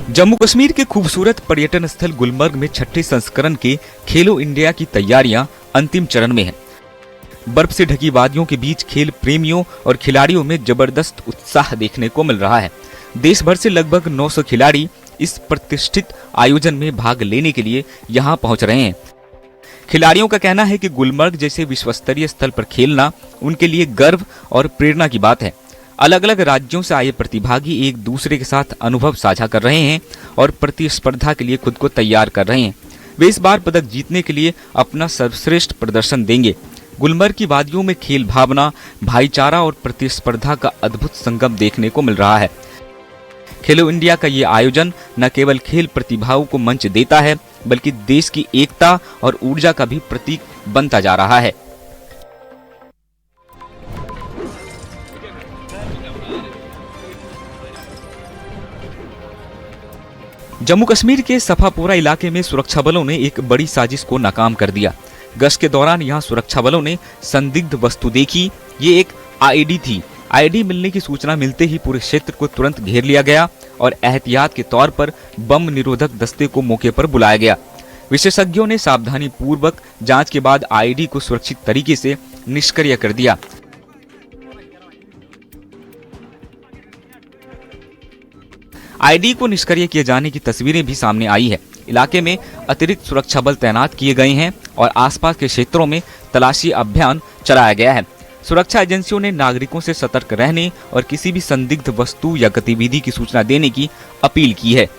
जम्मू कश्मीर के खूबसूरत पर्यटन स्थल गुलमर्ग में छठे संस्करण के खेलो इंडिया की तैयारियां अंतिम चरण में हैं। बर्फ से ढकी वादियों के बीच खेल प्रेमियों और खिलाड़ियों में जबरदस्त उत्साह देखने को मिल रहा है। देश भर से लगभग 900 खिलाड़ी इस प्रतिष्ठित आयोजन में भाग लेने के लिए यहां पहुंच रहे हैं। खिलाड़ियों का कहना है कि गुलमर्ग जैसे विश्वस्तरीय स्थल पर खेलना उनके लिए गर्व और प्रेरणा की बात है। अलग अलग राज्यों से आए प्रतिभागी एक दूसरे के साथ अनुभव साझा कर रहे हैं और प्रतिस्पर्धा के लिए खुद को तैयार कर रहे हैं। वे इस बार पदक जीतने के लिए अपना सर्वश्रेष्ठ प्रदर्शन देंगे। गुलमर्ग की वादियों में खेल भावना, भाईचारा और प्रतिस्पर्धा का अद्भुत संगम देखने को मिल रहा है। खेलो इंडिया का ये आयोजन न केवल खेल प्रतिभाओं को मंच देता है, बल्कि देश की एकता और ऊर्जा का भी प्रतीक बनता जा रहा है। जम्मू कश्मीर के सफापोरा इलाके में सुरक्षा बलों ने एक बड़ी साजिश को नाकाम कर दिया। गश्त के दौरान यहां सुरक्षा बलों ने संदिग्ध वस्तु देखी। ये एक आईडी थी। आईडी मिलने की सूचना मिलते ही पूरे क्षेत्र को तुरंत घेर लिया गया और एहतियात के तौर पर बम निरोधक दस्ते को मौके पर बुलाया गया। विशेषज्ञों ने सावधानी पूर्वक जांच के बाद आईडी को सुरक्षित तरीके से निष्क्रिय कर दिया। आईडी को निष्क्रिय किए जाने की तस्वीरें भी सामने आई है। इलाके में अतिरिक्त सुरक्षा बल तैनात किए गए हैं और आसपास के क्षेत्रों में तलाशी अभियान चलाया गया है। सुरक्षा एजेंसियों ने नागरिकों से सतर्क रहने और किसी भी संदिग्ध वस्तु या गतिविधि की सूचना देने की अपील की है।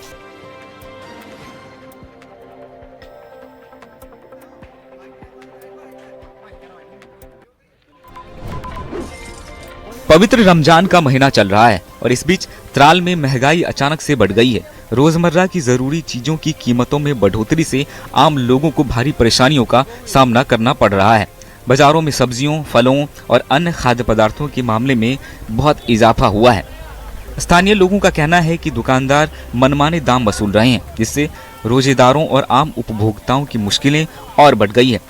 पवित्र रमजान का महीना चल रहा है और इस बीच त्राल में महंगाई अचानक से बढ़ गई है। रोजमर्रा की जरूरी चीजों की कीमतों में बढ़ोतरी से आम लोगों को भारी परेशानियों का सामना करना पड़ रहा है। बाजारों में सब्जियों, फलों और अन्य खाद्य पदार्थों के मामले में बहुत इजाफा हुआ है। स्थानीय लोगों का कहना है कि दुकानदार मनमाने दाम वसूल रहे हैं, जिससे रोजेदारों और आम उपभोक्ताओं की मुश्किलें और बढ़ गई है।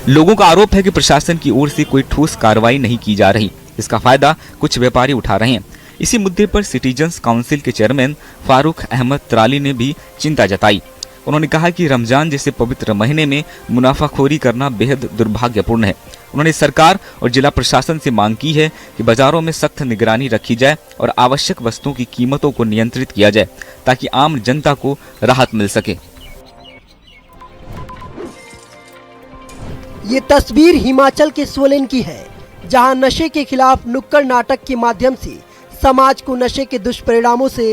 लोगों का आरोप है कि प्रशासन की ओर से कोई ठोस कार्रवाई नहीं की जा रही। इसका फायदा कुछ व्यापारी उठा रहे हैं। इसी मुद्दे पर सिटीजन्स काउंसिल के चेयरमैन फारूक अहमद त्राली ने भी चिंता जताई। उन्होंने कहा कि रमजान जैसे पवित्र महीने में मुनाफाखोरी करना बेहद दुर्भाग्यपूर्ण है। उन्होंने सरकार और जिला प्रशासन से मांग की है कि बाजारों में सख्त निगरानी रखी जाए और आवश्यक वस्तुओं की कीमतों को नियंत्रित किया जाए, ताकि आम जनता को राहत मिल सके। ये तस्वीर हिमाचल के सोलन की है, जहां नशे के खिलाफ नुक्कड़ नाटक के माध्यम से समाज को नशे के दुष्परिणामों से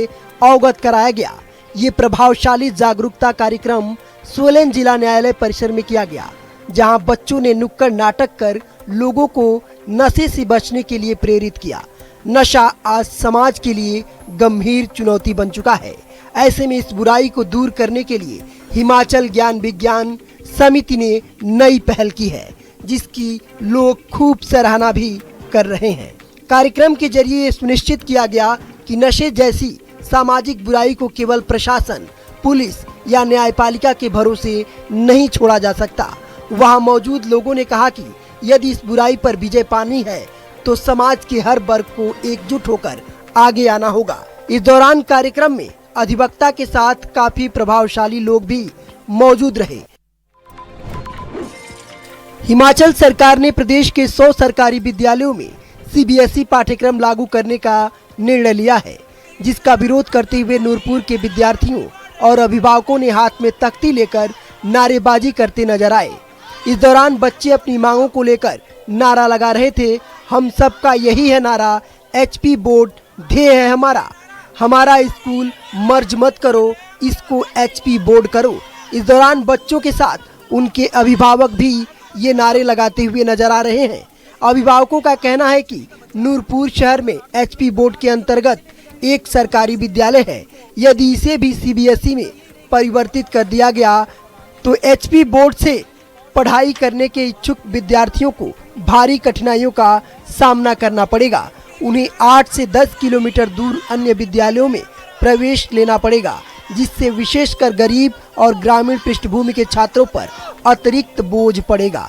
अवगत कराया गया। ये प्रभावशाली जागरूकता कार्यक्रम सोलन जिला न्यायालय परिसर में किया गया, जहां बच्चों ने नुक्कड़ नाटक कर लोगों को नशे से बचने के लिए प्रेरित किया। नशा आज समाज के लिए गंभीर चुनौती बन चुका है। ऐसे में इस बुराई को दूर करने के लिए हिमाचल ज्ञान विज्ञान समिति ने नई पहल की है, जिसकी लोग खूब सराहना भी कर रहे हैं। कार्यक्रम के जरिए सुनिश्चित किया गया कि नशे जैसी सामाजिक बुराई को केवल प्रशासन, पुलिस या न्यायपालिका के भरोसे नहीं छोड़ा जा सकता। वहां मौजूद लोगों ने कहा कि यदि इस बुराई पर विजय पानी है तो समाज के हर वर्ग को एकजुट होकर आगे आना होगा। इस दौरान कार्यक्रम में अधिवक्ता के साथ काफी प्रभावशाली लोग भी मौजूद रहे। हिमाचल सरकार ने प्रदेश के 100 सरकारी विद्यालयों में सीबीएसई पाठ्यक्रम लागू करने का निर्णय लिया है, जिसका विरोध करते हुए नूरपुर के विद्यार्थियों और अभिभावकों ने हाथ में तख्ती लेकर नारेबाजी करते नजर आए। इस दौरान बच्चे अपनी मांगों को लेकर नारा लगा रहे थे। हम सबका यही है नारा, एचपी बोर्ड ध्येय है हमारा, हमारा स्कूल मर्ज मत करो, इसको एचपी बोर्ड करो। इस दौरान बच्चों के साथ उनके अभिभावक भी ये नारे लगाते हुए नजर आ रहे हैं। अभिभावकों का कहना है कि नूरपुर शहर में एचपी बोर्ड के अंतर्गत एक सरकारी विद्यालय है। यदि इसे भी सीबीएसई में परिवर्तित कर दिया गया तो एचपी बोर्ड से पढ़ाई करने के इच्छुक विद्यार्थियों को भारी कठिनाइयों का सामना करना पड़ेगा। उन्हें 8 से 10 किलोमीटर दूर अन्य विद्यालयों में प्रवेश लेना पड़ेगा, जिससे विशेषकर गरीब और ग्रामीण पृष्ठभूमि के छात्रों पर अतिरिक्त बोझ पड़ेगा।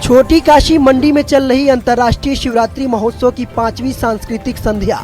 छोटी काशी मंडी में चल रही अंतर्राष्ट्रीय शिवरात्रि महोत्सव की 5वीं सांस्कृतिक संध्या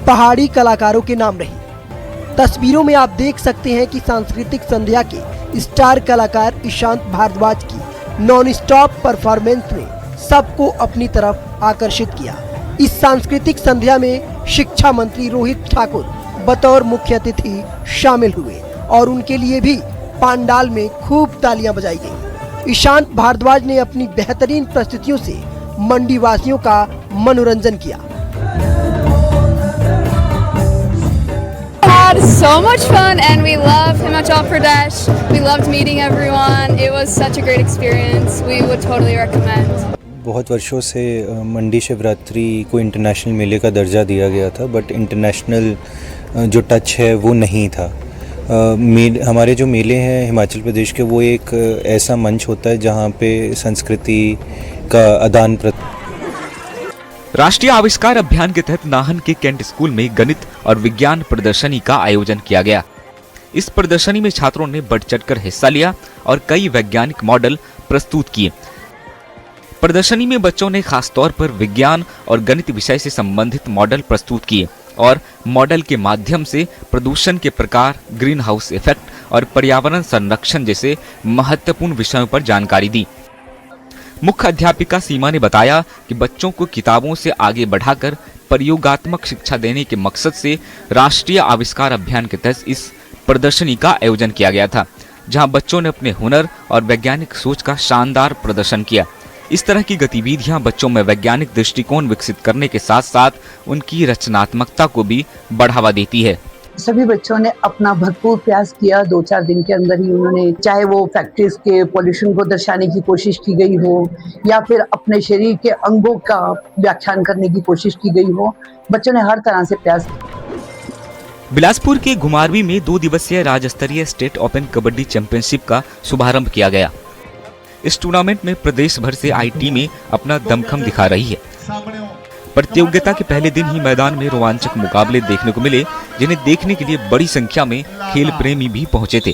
पहाड़ी कलाकारों के नाम रही। तस्वीरों में आप देख सकते हैं कि सांस्कृतिक संध्या के स्टार कलाकार ईशांत भारद्वाज की नॉन स्टॉप परफॉर्मेंस ने सबको अपनी तरफ आकर्षित किया। इस सांस्कृतिक संध्या में शिक्षा मंत्री रोहित ठाकुर बतौर मुख्य अतिथि शामिल हुए और उनके लिए भी पंडाल में खूब तालियां बजाई गई। ईशांत भारद्वाज ने अपनी बेहतरीन प्रस्तुतियों से मंडी वासियों का मनोरंजन किया। Had so much fun and we love Himachal Pradesh. We loved meeting everyone. It was such a great experience. We would totally recommend. बहुत वर्षों से मंडी शिवरात्रि को इंटरनेशनल मेले का दर्जा दिया गया था, बट इंटरनेशनल जो टच है वो नहीं था। हमारे जो मेले हैं हिमाचल प्रदेश के, वो एक ऐसा मंच होता है जहाँ पे संस्कृति का आदान प्रदान। राष्ट्रीय आविष्कार अभियान के तहत नाहन के कैंट स्कूल में गणित और विज्ञान प्रदर्शनी का आयोजन किया गया। इस प्रदर्शनी में छात्रों ने बढ़ चढ़कर हिस्सा लिया और कई वैज्ञानिक मॉडल प्रस्तुत किए। प्रदर्शनी में बच्चों ने खास तौर पर विज्ञान और गणित विषय से संबंधित मॉडल प्रस्तुत किए और मॉडल के माध्यम से प्रदूषण के प्रकार, ग्रीन हाउस इफेक्ट और पर्यावरण संरक्षण जैसे महत्वपूर्ण विषयों पर जानकारी दी। मुख्य अध्यापिका सीमा ने बताया कि बच्चों को किताबों से आगे बढ़ाकर प्रयोगात्मक शिक्षा देने के मकसद से राष्ट्रीय आविष्कार अभियान के तहत इस प्रदर्शनी का आयोजन किया गया था, जहां बच्चों ने अपने हुनर और वैज्ञानिक सोच का शानदार प्रदर्शन किया। इस तरह की गतिविधियां बच्चों में वैज्ञानिक दृष्टिकोण विकसित करने के साथ साथ उनकी रचनात्मकता को भी बढ़ावा देती है। सभी बच्चों ने अपना भरपूर प्रयास किया। 2-4 दिन के अंदर ही उन्होंने, चाहे वो फैक्ट्रीज के पॉल्यूशन को दर्शाने की कोशिश की गई हो या फिर अपने शरीर के अंगों का व्याख्यान करने की कोशिश की गई हो, बच्चों ने हर तरह से प्रयास किया। बिलासपुर के घुमारवी में 2 दिवसीय राज्य स्तरीय स्टेट ओपन कबड्डी चैंपियनशिप का शुभारंभ किया गया। इस टूर्नामेंट में प्रदेश भर से आई टीमें अपना दमखम दिखा रही है। प्रतियोगिता के पहले दिन ही मैदान में रोमांचक मुकाबले देखने को मिले, जिन्हें देखने के लिए बड़ी संख्या में खेल प्रेमी भी पहुंचे थे।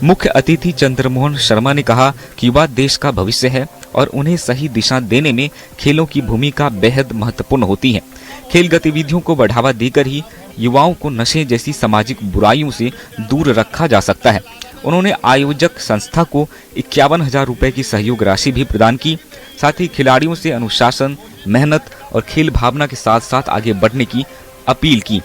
मुख्य अतिथि चंद्रमोहन शर्मा ने कहा कि युवा देश का भविष्य है और उन्हें सही दिशा देने में खेलों की भूमिका बेहद महत्वपूर्ण होती है। खेल गतिविधियों को बढ़ावा देकर ही युवाओं को नशे जैसी सामाजिक बुराइयों से दूर रखा जा सकता है। उन्होंने आयोजक संस्था को 51,000 रुपए की सहयोग राशि भी प्रदान की। साथ ही खिलाड़ियों से अनुशासन, मेहनत और खेल भावना के साथ साथ आगे बढ़ने की अपील की।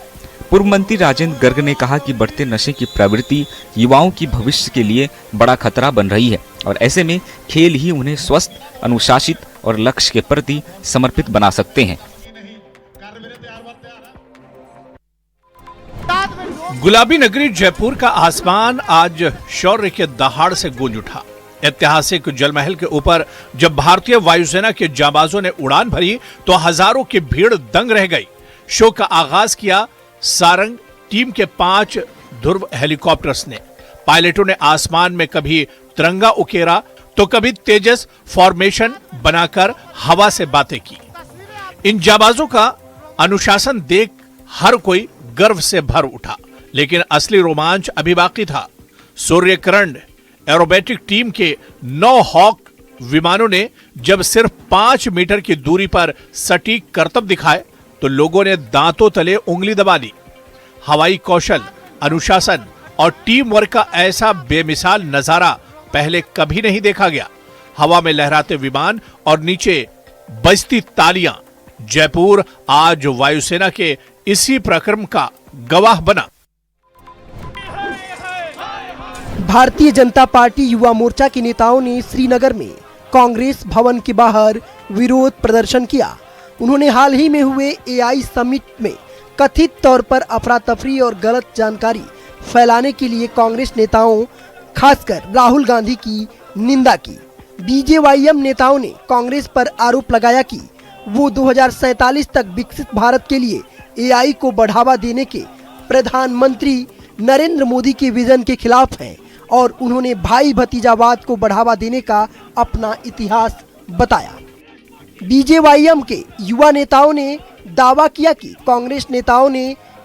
पूर्व मंत्री राजेंद्र गर्ग ने कहा कि बढ़ते नशे की प्रवृत्ति युवाओं की भविष्य के लिए बड़ा खतरा बन रही है और ऐसे में खेल ही उन्हें स्वस्थ, अनुशासित और लक्ष्य के प्रति समर्पित बना सकते हैं। गुलाबी नगरी जयपुर का आसमान आज शौर्य के दहाड़ से गूंज उठा। ऐतिहासिक जलमहल के ऊपर जब भारतीय वायुसेना के जाबाजों ने उड़ान भरी तो हजारों की भीड़ दंग रह गई। शो का आगाज किया सारंग टीम के 5 ध्रुव हेलीकॉप्टर्स ने। पायलटों ने आसमान में कभी तिरंगा उकेरा तो कभी तेजस फॉर्मेशन बनाकर हवा से बातें की। इन जाबाजों का अनुशासन देख हर कोई गर्व से भर उठा, लेकिन असली रोमांच अभी बाकी था। सूर्यकिरण एरोबेटिक टीम के 9 हॉक विमानों ने जब सिर्फ 5 मीटर की दूरी पर सटीक करतब दिखाए तो लोगों ने दांतों तले उंगली दबा ली। हवाई कौशल, अनुशासन और टीम वर्क का ऐसा बेमिसाल नजारा पहले कभी नहीं देखा गया। हवा में लहराते विमान और नीचे बजती तालियां। जयपुर आज वायुसेना के इसी प्रक्रम का गवाह बना। भारतीय जनता पार्टी युवा मोर्चा के नेताओं ने श्रीनगर में कांग्रेस भवन के बाहर विरोध प्रदर्शन किया। उन्होंने हाल ही में हुए एआई समिट में कथित तौर पर अफरा तफरी और गलत जानकारी फैलाने के लिए कांग्रेस नेताओं, खासकर राहुल गांधी की निंदा की। बीजेवाईएम नेताओं ने कांग्रेस पर आरोप लगाया कि वो 2047 तक विकसित भारत के लिए एआई को बढ़ावा देने के प्रधानमंत्री नरेंद्र मोदी के विजन के खिलाफ हैं और उन्होंने भाई भतीजावाद को बढ़ावा देने का अपना इतिहास बताया। बीजेवाईएम के युवा नेताओं ने दावा किया कि कांग्रेस नेताओं ने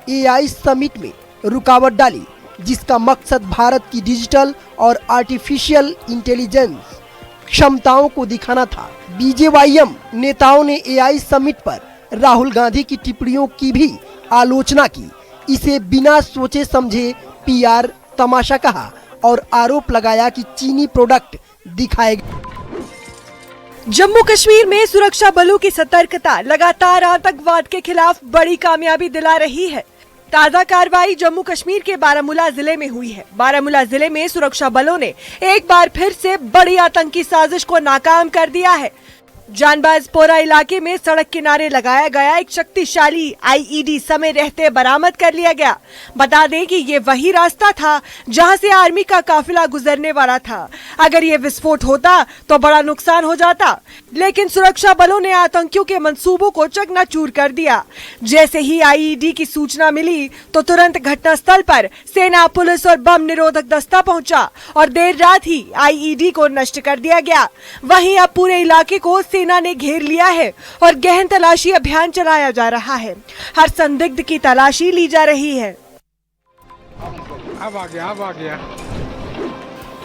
एआई समिट में रुकावट डाली, जिसका मकसद भारत की डिजिटल और आर्टिफिशियल इंटेलिजेंस क्षमताओं को दिखाना था। बीजेवाईएम नेताओं ने एआई समिट पर राहुल गांधी की टिप्पणियों की भी आलोचना की। इसे बिना सोचे समझे पीआर तमाशा कहा और आरोप लगाया कि चीनी प्रोडक्ट दिखाएगा। जम्मू कश्मीर में सुरक्षा बलों की सतर्कता लगातार आतंकवाद के खिलाफ बड़ी कामयाबी दिला रही है। ताजा कार्रवाई जम्मू कश्मीर के बारामूला जिले में हुई है। बारामूला जिले में सुरक्षा बलों ने एक बार फिर से बड़ी आतंकी साजिश को नाकाम कर दिया है। जानबाजपोरा इलाके में सड़क किनारे लगाया गया एक शक्तिशाली आईईडी समय रहते बरामद कर लिया गया। बता दें कि ये वही रास्ता था जहां से आर्मी का काफिला गुजरने वाला था। अगर ये विस्फोट होता तो बड़ा नुकसान हो जाता, लेकिन सुरक्षा बलों ने आतंकियों के मंसूबों को चकनाचूर कर दिया। जैसे ही आईईडी की सूचना मिली तो तुरंत घटनास्थल पर सेना, पुलिस और बम निरोधक दस्ता पहुंचा और देर रात ही आईईडी को नष्ट कर दिया गया। वहीं अब पूरे इलाके को सेना ने घेर लिया है और गहन तलाशी अभियान चलाया जा रहा है। हर संदिग्ध की तलाशी ली जा रही है। अब आ गया।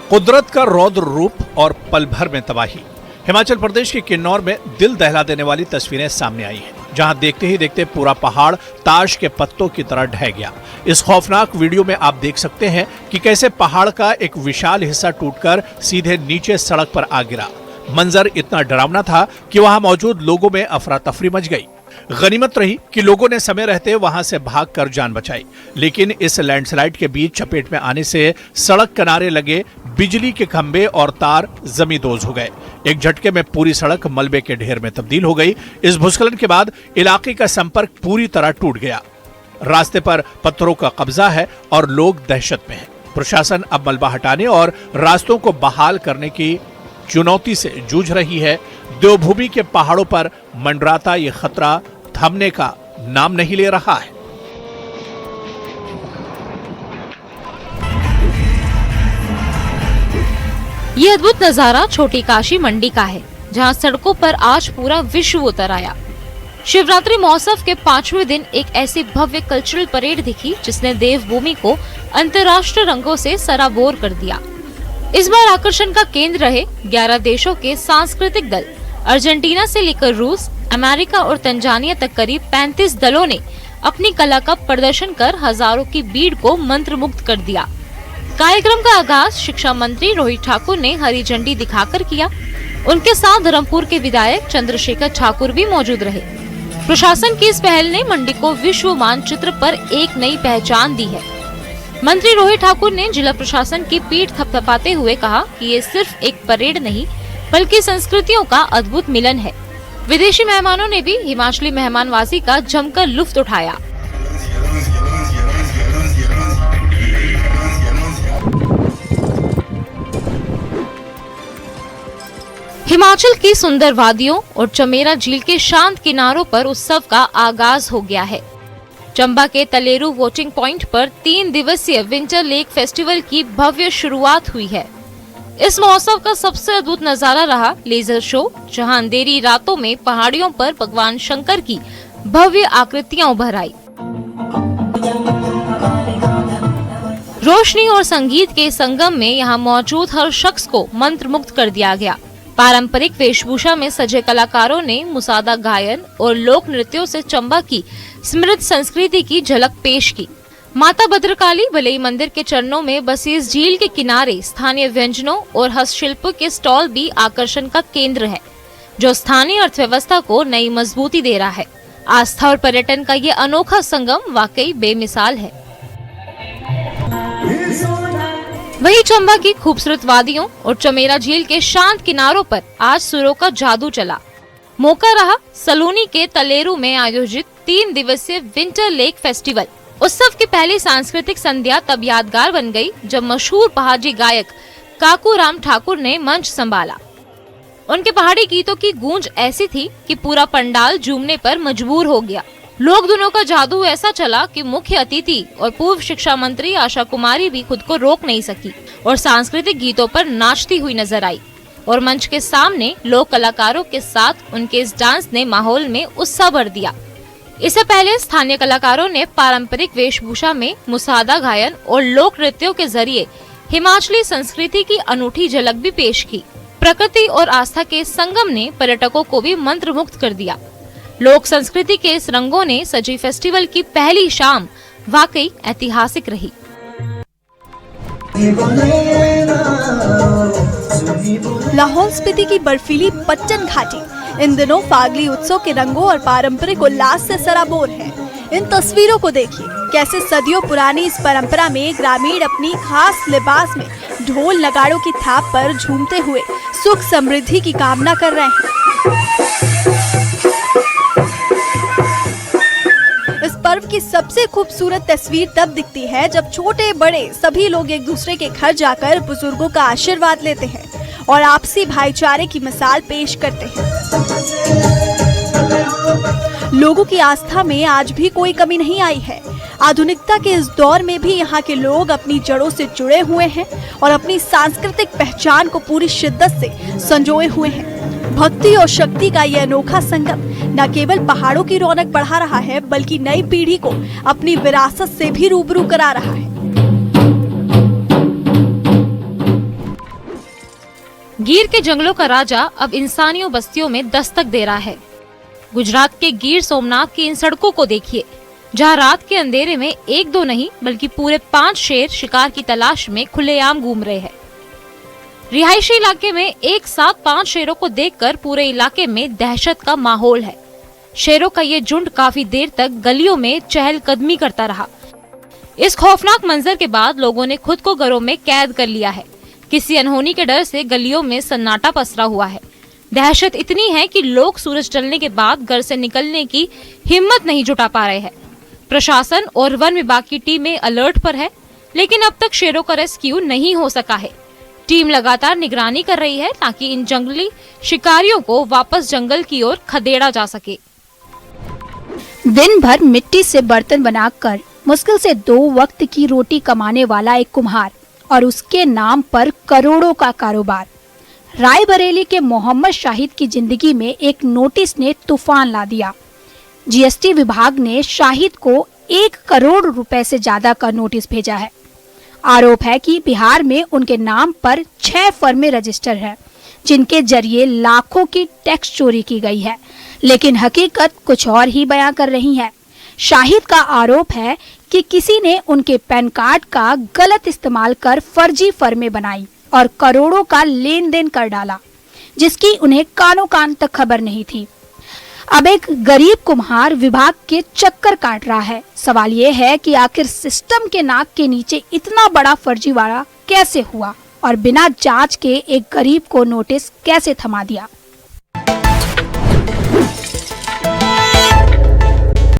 कुदरत का रौद्र रूप और पल भर में तबाही। हिमाचल प्रदेश के किन्नौर में दिल दहला देने वाली तस्वीरें सामने आई हैं, जहां देखते ही देखते पूरा पहाड़ ताश के पत्तों की तरह ढह गया। इस खौफनाक वीडियो में आप देख सकते हैं कि कैसे पहाड़ का एक विशाल हिस्सा टूटकर सीधे नीचे सड़क पर आ गिरा। मंजर इतना डरावना था कि वहां मौजूद लोगों में अफरा तफरी मच गई। गनीमत रही कि लोगों ने समय रहते वहां से भागकर जान बचाई, लेकिन इस लैंडस्लाइड के बीच चपेट में आने से सड़क किनारे लगे बिजली के खंभे और तार जमींदोज हो गए। एक झटके में पूरी सड़क मलबे के ढेर में तब्दील हो गई। इस भूस्खलन के बाद इलाके का संपर्क पूरी तरह टूट गया। रास्ते पर पत्थरों का कब्जा है और लोग दहशत में हैं। प्रशासन अब मलबा हटाने और रास्तों को बहाल करने की चुनौती से जूझ रही है। देवभूमि के पहाड़ों पर मंडराता ये खतरा थमने का नाम नहीं ले रहा है। ये अद्भुत नजारा छोटी काशी मंडी का है, जहां सड़कों पर आज पूरा विश्व उतर आया। शिवरात्रि महोत्सव के 5वें दिन एक ऐसी भव्य कल्चरल परेड दिखी जिसने देवभूमि को अंतर्राष्ट्रीय रंगों से सराबोर कर दिया। इस बार आकर्षण का केंद्र रहे 11 देशों के सांस्कृतिक दल। अर्जेंटीना से लेकर रूस, अमेरिका और तंजानिया तक करीब 35 दलों ने अपनी कला का प्रदर्शन कर हजारों की भीड़ को मंत्रमुग्ध कर दिया। कार्यक्रम का आगाज शिक्षा मंत्री रोहित ठाकुर ने हरी झंडी दिखाकर किया। उनके साथ धर्मपुर के विधायक चंद्रशेखर ठाकुर भी मौजूद रहे। प्रशासन की इस पहल ने मंडी को विश्व मानचित्र पर एक नई पहचान दी है। मंत्री रोहित ठाकुर ने जिला प्रशासन की पीठ थपथपाते हुए कहा कि ये सिर्फ एक परेड नहीं बल्कि संस्कृतियों का अद्भुत मिलन है। विदेशी मेहमानों ने भी हिमाचली मेहमानवाजी का जमकर लुत्फ उठाया। हिमाचल की सुंदर वादियों और चमेरा झील के शांत किनारों पर उत्सव का आगाज हो गया है। चंबा के तलेरू वोटिंग पॉइंट पर 3 दिवसीय विंटर लेक फेस्टिवल की भव्य शुरुआत हुई है। इस महोत्सव का सबसे अद्भुत नजारा रहा लेजर शो, जहां अंधेरी रातों में पहाड़ियों पर भगवान शंकर की भव्य आकृतियां उभर आई। रोशनी और संगीत के संगम में यहां मौजूद हर शख्स को मंत्रमुग्ध कर दिया गया। पारंपरिक वेशभूषा में सजे कलाकारों ने मुसादा गायन और लोक नृत्यों से चंबा की समृद्ध संस्कृति की झलक पेश की। माता भद्रकाली भलई मंदिर के चरणों में बसी इस झील के किनारे स्थानीय व्यंजनों और हस्तशिल्प के स्टॉल भी आकर्षण का केंद्र है, जो स्थानीय अर्थव्यवस्था को नई मजबूती दे रहा है। आस्था और पर्यटन का ये अनोखा संगम वाकई बेमिसाल है। वहीं चंबा की खूबसूरत वादियों और चमेरा झील के शांत किनारों पर आज सुरों का जादू चला। मौका रहा सलूनी के तलेरू में आयोजित 3 दिवसीय विंटर लेक फेस्टिवल। उत्सव की पहली सांस्कृतिक संध्या तब यादगार बन गई जब मशहूर पहाड़ी गायक काकू राम ठाकुर ने मंच संभाला। उनके पहाड़ी गीतों की गूंज ऐसी थी कि पूरा पंडाल झूमने पर मजबूर हो गया। लोक धुनों का जादू ऐसा चला कि मुख्य अतिथि और पूर्व शिक्षा मंत्री आशा कुमारी भी खुद को रोक नहीं सकी और सांस्कृतिक गीतों पर नाचती हुई नजर आई। और मंच के सामने लोक कलाकारों के साथ उनके इस डांस ने माहौल में उत्साह भर दिया। इससे पहले स्थानीय कलाकारों ने पारंपरिक वेशभूषा में मुसादा गायन और लोक नृत्यों के जरिए हिमाचली संस्कृति की अनूठी झलक भी पेश की। प्रकृति और आस्था के संगम ने पर्यटकों को भी मंत्रमुग्ध कर दिया। लोक संस्कृति के इस रंगों ने सजी फेस्टिवल की पहली शाम वाकई ऐतिहासिक रही। लाहौल स्पीति की बर्फीली पच्चन घाटी इन दिनों फागली उत्सव के रंगों और पारंपरिक उल्लास से सराबोर है। इन तस्वीरों को देखिए, कैसे सदियों पुरानी इस परंपरा में ग्रामीण अपनी खास लिबास में ढोल नगाड़ों की थाप पर झूमते हुए सुख समृद्धि की कामना कर रहे हैं। इस पर्व की सबसे खूबसूरत तस्वीर तब दिखती है जब छोटे बड़े सभी लोग एक दूसरे के घर जाकर बुजुर्गों का आशीर्वाद लेते हैं और आपसी भाईचारे की मिसाल पेश करते हैं। लोगों की आस्था में आज भी कोई कमी नहीं आई है। आधुनिकता के इस दौर में भी यहाँ के लोग अपनी जड़ों से जुड़े हुए हैं और अपनी सांस्कृतिक पहचान को पूरी शिद्दत से संजोए हुए हैं। भक्ति और शक्ति का यह अनोखा संगम न केवल पहाड़ों की रौनक बढ़ा रहा है, बल्कि नई पीढ़ी को अपनी विरासत से भी रूबरू करा रहा है। गिर के जंगलों का राजा अब इंसानियों बस्तियों में दस्तक दे रहा है। गुजरात के गिर सोमनाथ की इन सड़कों को देखिए, जहां रात के अंधेरे में एक दो नहीं बल्कि पूरे 5 शेर शिकार की तलाश में खुलेआम घूम रहे हैं। रिहायशी इलाके में एक साथ 5 शेरों को देखकर पूरे इलाके में दहशत का माहौल है। शेरों का ये झुंड काफी देर तक गलियों में चहलकदमी करता रहा। इस खौफनाक मंजर के बाद लोगों ने खुद को घरों में कैद कर लिया है। किसी अनहोनी के डर से गलियों में सन्नाटा पसरा हुआ है। दहशत इतनी है कि लोग सूरज ढलने के बाद घर से निकलने की हिम्मत नहीं जुटा पा रहे हैं। प्रशासन और वन विभाग की टीमें अलर्ट पर है, लेकिन अब तक शेरों का रेस्क्यू नहीं हो सका है। टीम लगातार निगरानी कर रही है ताकि इन जंगली शिकारियों को वापस जंगल की ओर खदेड़ा जा सके। दिन भर मिट्टी से बर्तन बनाकर मुश्किल से 2 वक्त की रोटी कमाने वाला एक कुम्हार और उसके नाम पर करोड़ों का कारोबार। रायबरेली के मोहम्मद शाहिद की जिंदगी में एक नोटिस ने तूफान ला दिया। जीएसटी विभाग ने शाहिद को 1 करोड़ रुपए से ज्यादा का नोटिस भेजा है। आरोप है कि बिहार में उनके नाम पर 6 फर्में रजिस्टर हैं, जिनके जरिए लाखों की टैक्स चोरी की गई है, लेकिन हकीकत कुछ और ही बयां कर रही है। शाहिद का आरोप है कि किसी ने उनके पैन कार्ड का गलत इस्तेमाल कर फर्जी फर्में बनाई और करोड़ों का लेन देन कर डाला, जिसकी उन्हें कानों कान तक खबर नहीं थी। अब एक गरीब कुम्हार विभाग के चक्कर काट रहा है। सवाल ये है कि आखिर सिस्टम के नाक के नीचे इतना बड़ा फर्जीवाड़ा कैसे हुआ और बिना जांच के एक गरीब को नोटिस कैसे थमा दिया।